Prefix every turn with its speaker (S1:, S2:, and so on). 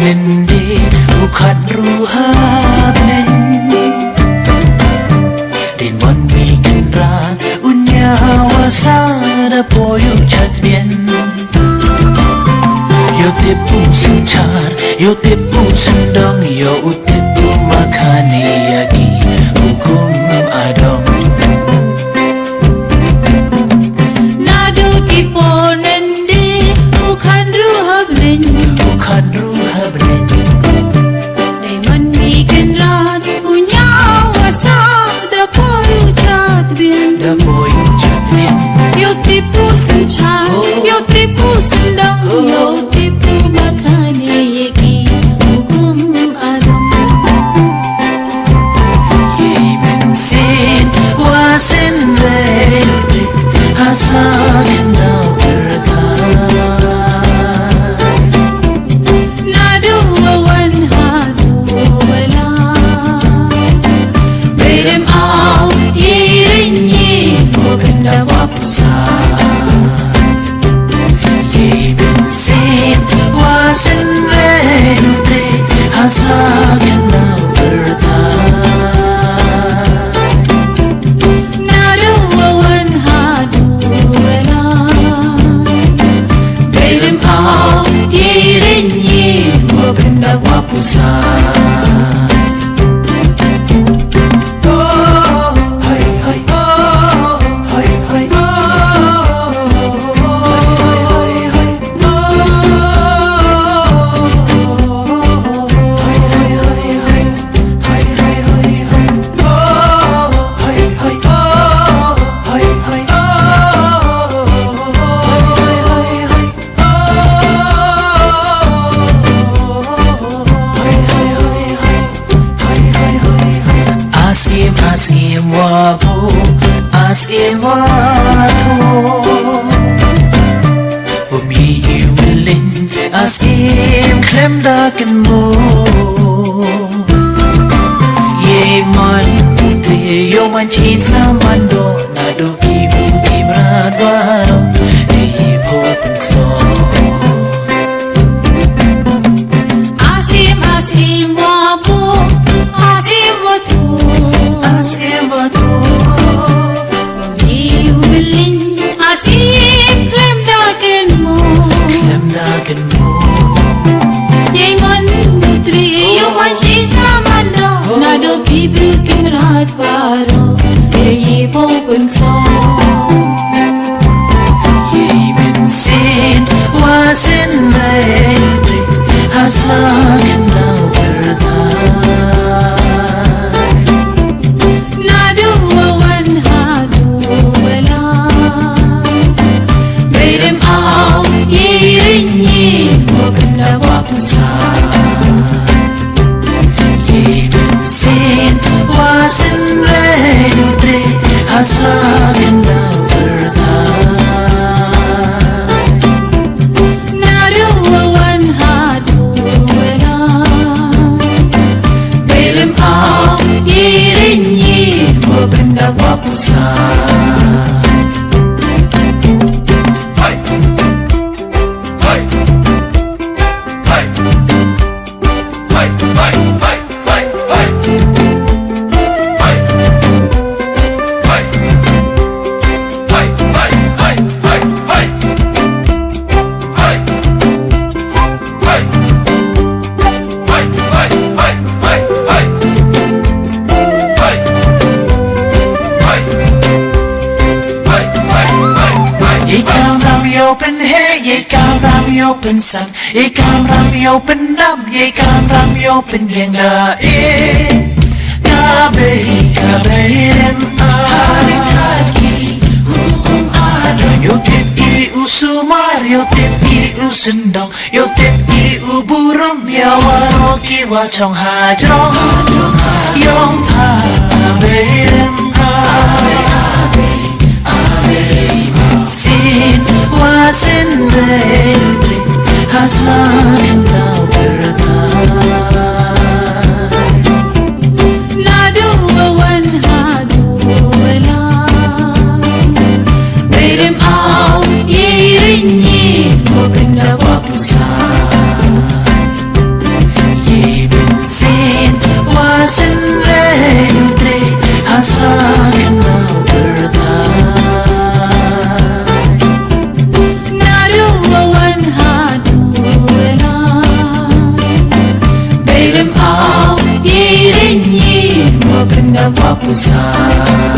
S1: Nynde bukan ruhabnen Den mon bikin ran unyawa sada poyo chatbien Yo tipu sencar yo tipu sendong yo utipu makani yagi hukum adong
S2: Nadooh kipo Nynde bukan ruhabnen Diamond bikin ran unyawa sada poyo chatbien Yo tipu sencar yo tipu sendong yo tipu makani yagi hukum adong
S1: Yemen sin wasin relde haslagen dau
S2: Nadooh wawan hadu wala Bedem au Rynieng
S1: Pyndap Yemen sin wasin relde haslagen dau
S2: Nadooh wawan hadu wala Bedem au Rynieng
S1: Pyndap Asim wapo asim wato Bumi yumelin asim klem daken mo Ye man pute yo man chisa mando Nadooh kibu kibrat waro Di popen so
S2: Asim wapo asim watu
S1: Asim wato
S2: Yumelin asim klem daken mo
S1: klem daken mo
S2: Yeman putri yuman shisa mando Nadooh kibru kimrat paro Ye popen so
S1: Yemen sin wasin relde haslagen dau
S2: Nadooh wawan hadu wala Bedem au Rynieng
S1: Pyndap Yemen sin wasin relde haslagen dau
S2: Nadooh wawan hadu wala Bedem au Rynieng
S1: Pyndap Ye kam ram yo pensang Ye kam ram yo pendam Ye kam ram yo pendenga Kabe dem haring haki hukum ada Yo tip i usumar Yo tip i usendong Yo tip i uburung Ya waroki wachong hajong Yong habe dem Sin wasin relde haslagen dau
S2: Nadooh wawan hadu wala Bedem au Rynieng
S1: Pyndap Pyndap Pynsai